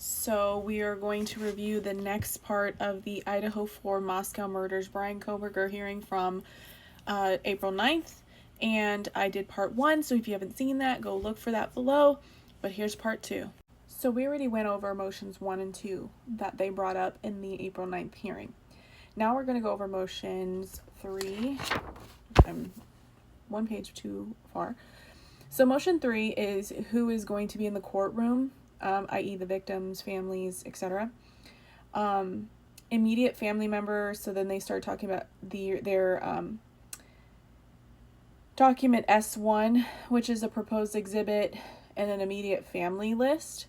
So we are going to review the next part of the Idaho 4 Moscow murders Bryan Kohberger hearing from April 9th. And I did part 1, so if you haven't seen that, go look for that below. But here's part 2. So we already went over motions 1 and 2 that they brought up in the April 9th hearing. Now we're going to go over motions 3. I'm one page too far. So motion 3 is who is going to be in the courtroom, i.e. the victims, families, etc. Immediate family members, so then they start talking about their document S1, which is a proposed exhibit, and an immediate family list.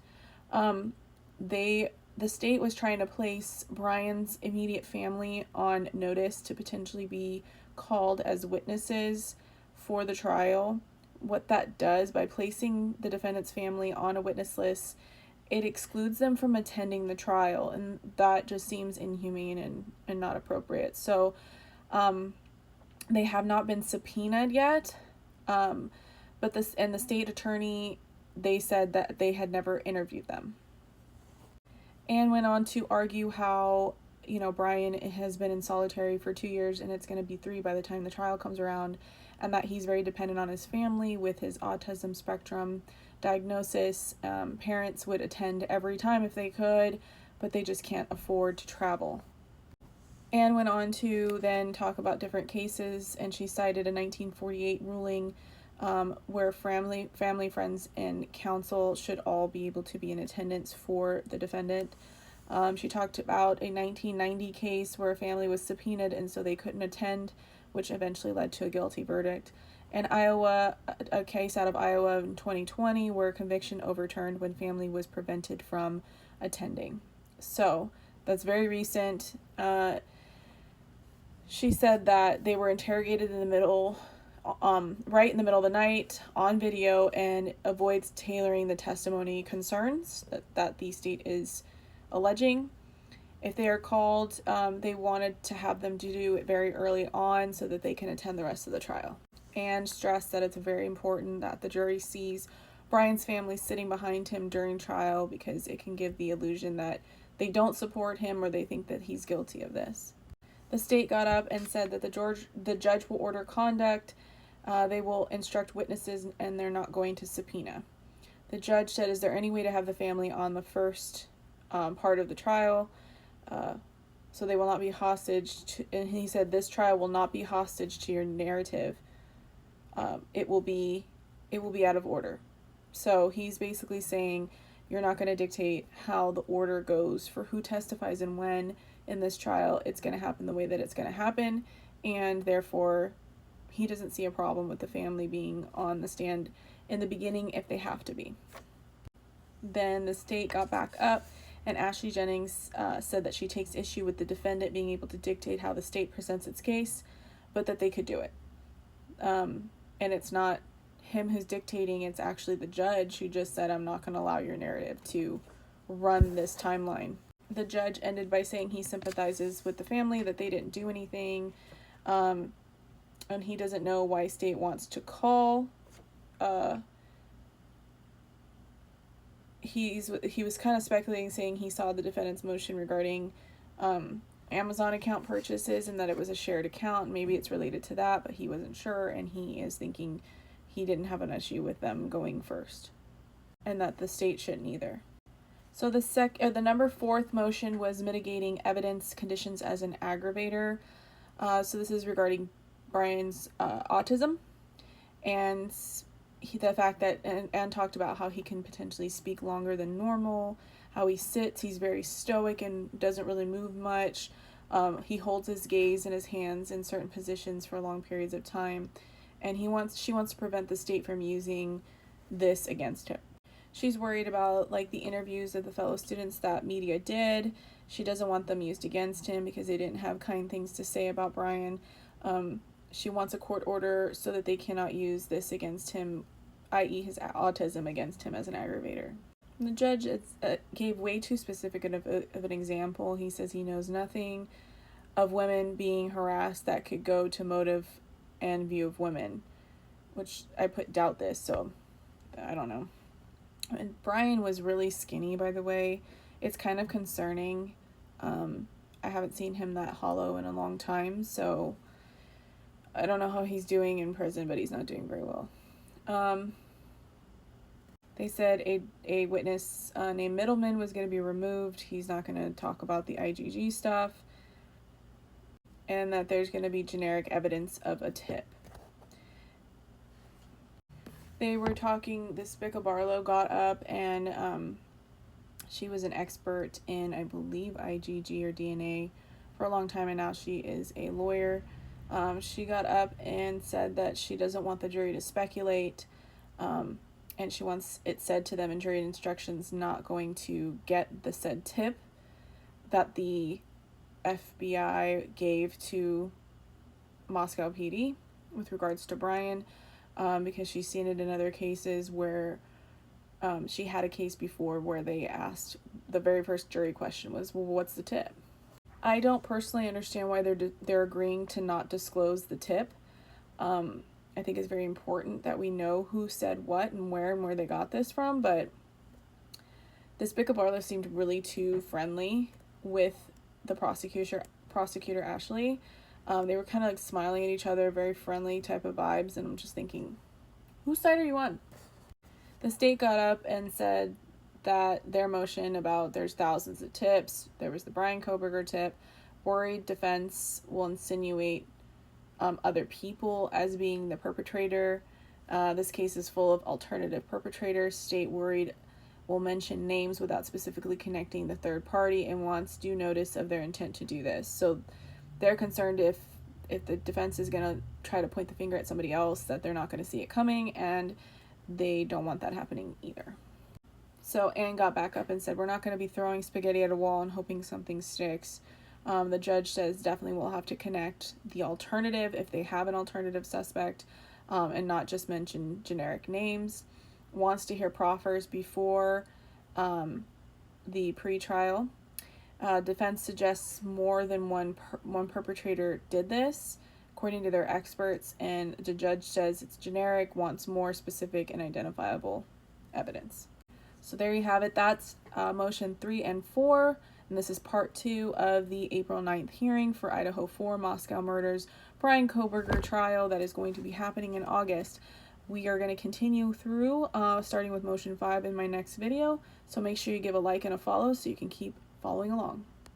The state was trying to place Bryan's immediate family on notice to potentially be called as witnesses for the trial. What that does, by placing the defendant's family on a witness list, it excludes them from attending the trial, and that just seems inhumane and not appropriate. So they have not been subpoenaed yet, but the state attorney, they said that they had never interviewed them, and went on to argue how, Bryan has been in solitary for 2 years and it's going to be 3 by the time the trial comes around, and that he's very dependent on his family with his autism spectrum diagnosis. Parents would attend every time if they could, but they just can't afford to travel. And went on to then talk about different cases, and she cited a 1948 ruling where family, friends, and counsel should all be able to be in attendance for the defendant. She talked about a 1990 case where a family was subpoenaed and so they couldn't attend, which eventually led to a guilty verdict. And Iowa, a case out of Iowa in 2020 where conviction overturned when family was prevented from attending. So that's very recent. She said that they were interrogated in the middle, right in the middle of the night on video, and avoids tailoring the testimony concerns that the state is alleging. If they are called, they wanted to have them do it very early on so that they can attend the rest of the trial. And stress that it's very important that the jury sees Bryan's family sitting behind him during trial, because it can give the illusion that they don't support him or they think that he's guilty of this. The state got up and said that the judge will order conduct, they will instruct witnesses, and they're not going to subpoena. The judge said, is there any way to have the family on the first part of the trial? So they will not be hostage to, and he said, this trial will not be hostage to your narrative. It will be out of order. So he's basically saying, you're not going to dictate how the order goes for who testifies and when in this trial. It's going to happen the way that it's going to happen, and therefore he doesn't see a problem with the family being on the stand in the beginning if they have to be. Then the state got back up, and Ashley Jennings said that she takes issue with the defendant being able to dictate how the state presents its case, but that they could do it. And it's not him who's dictating, it's actually the judge who just said, I'm not going to allow your narrative to run this timeline. The judge ended by saying he sympathizes with the family, that they didn't do anything, and he doesn't know why state wants to call. He was kind of speculating, saying he saw the defendant's motion regarding Amazon account purchases and that it was a shared account. Maybe it's related to that, but he wasn't sure, and he is thinking he didn't have an issue with them going first, and that the state shouldn't either. So the number 4th motion was mitigating evidence conditions as an aggravator. So this is regarding Bryan's autism, and the fact that, and talked about how he can potentially speak longer than normal, how he sits, he's very stoic and doesn't really move much. He holds his gaze and his hands in certain positions for long periods of time, and she wants to prevent the state from using this against him. She's worried about the interviews of the fellow students that media did. She doesn't want them used against him because they didn't have kind things to say about Bryan. She wants a court order so that they cannot use this against him, i.e. his autism, against him as an aggravator. And the judge gave way too specific of an example. He says he knows nothing of women being harassed that could go to motive and view of women, which I put doubt this, so I don't know. And Brian was really skinny, by the way. It's kind of concerning. I haven't seen him that hollow in a long time, so I don't know how he's doing in prison, but he's not doing very well. They said a witness named Middleman was going to be removed. He's not going to talk about the IGG stuff. And that there's going to be generic evidence of a tip. They were talking, this Spica Barlow got up and she was an expert in, I believe, IgG or DNA for a long time, and now she is a lawyer. She got up and said that she doesn't want the jury to speculate, and she wants it said to them in jury instructions not going to get the said tip that the FBI gave to Moscow PD with regards to Brian, because she's seen it in other cases where she had a case before where they asked, the very first jury question was, well, what's the tip? I don't personally understand why they're agreeing to not disclose the tip. I think it's very important that we know who said what and where they got this from, but this Spica Barlow seemed really too friendly with the prosecutor Ashley. They were kind of like smiling at each other, very friendly type of vibes, and I'm just thinking, whose side are you on? The state got up and said that their motion about there's thousands of tips, there was the Brian Kohberger tip, worried defense will insinuate other people as being the perpetrator. This case is full of alternative perpetrators. State worried will mention names without specifically connecting the third party and wants due notice of their intent to do this. So they're concerned if the defense is going to try to point the finger at somebody else, that they're not going to see it coming, and they don't want that happening either. So Anne got back up and said, we're not going to be throwing spaghetti at a wall and hoping something sticks. The judge says definitely we'll have to connect the alternative if they have an alternative suspect, and not just mention generic names. Wants to hear proffers before the pretrial. Defense suggests more than one perpetrator did this, according to their experts, and the judge says it's generic, wants more specific and identifiable evidence. So there you have it. That's motion 3 and 4, and this is part 2 of the April 9th hearing for Idaho 4 Moscow Murders Brian Kohberger trial that is going to be happening in August. We are going to continue through, starting with motion 5 in my next video, so make sure you give a like and a follow so you can keep following along.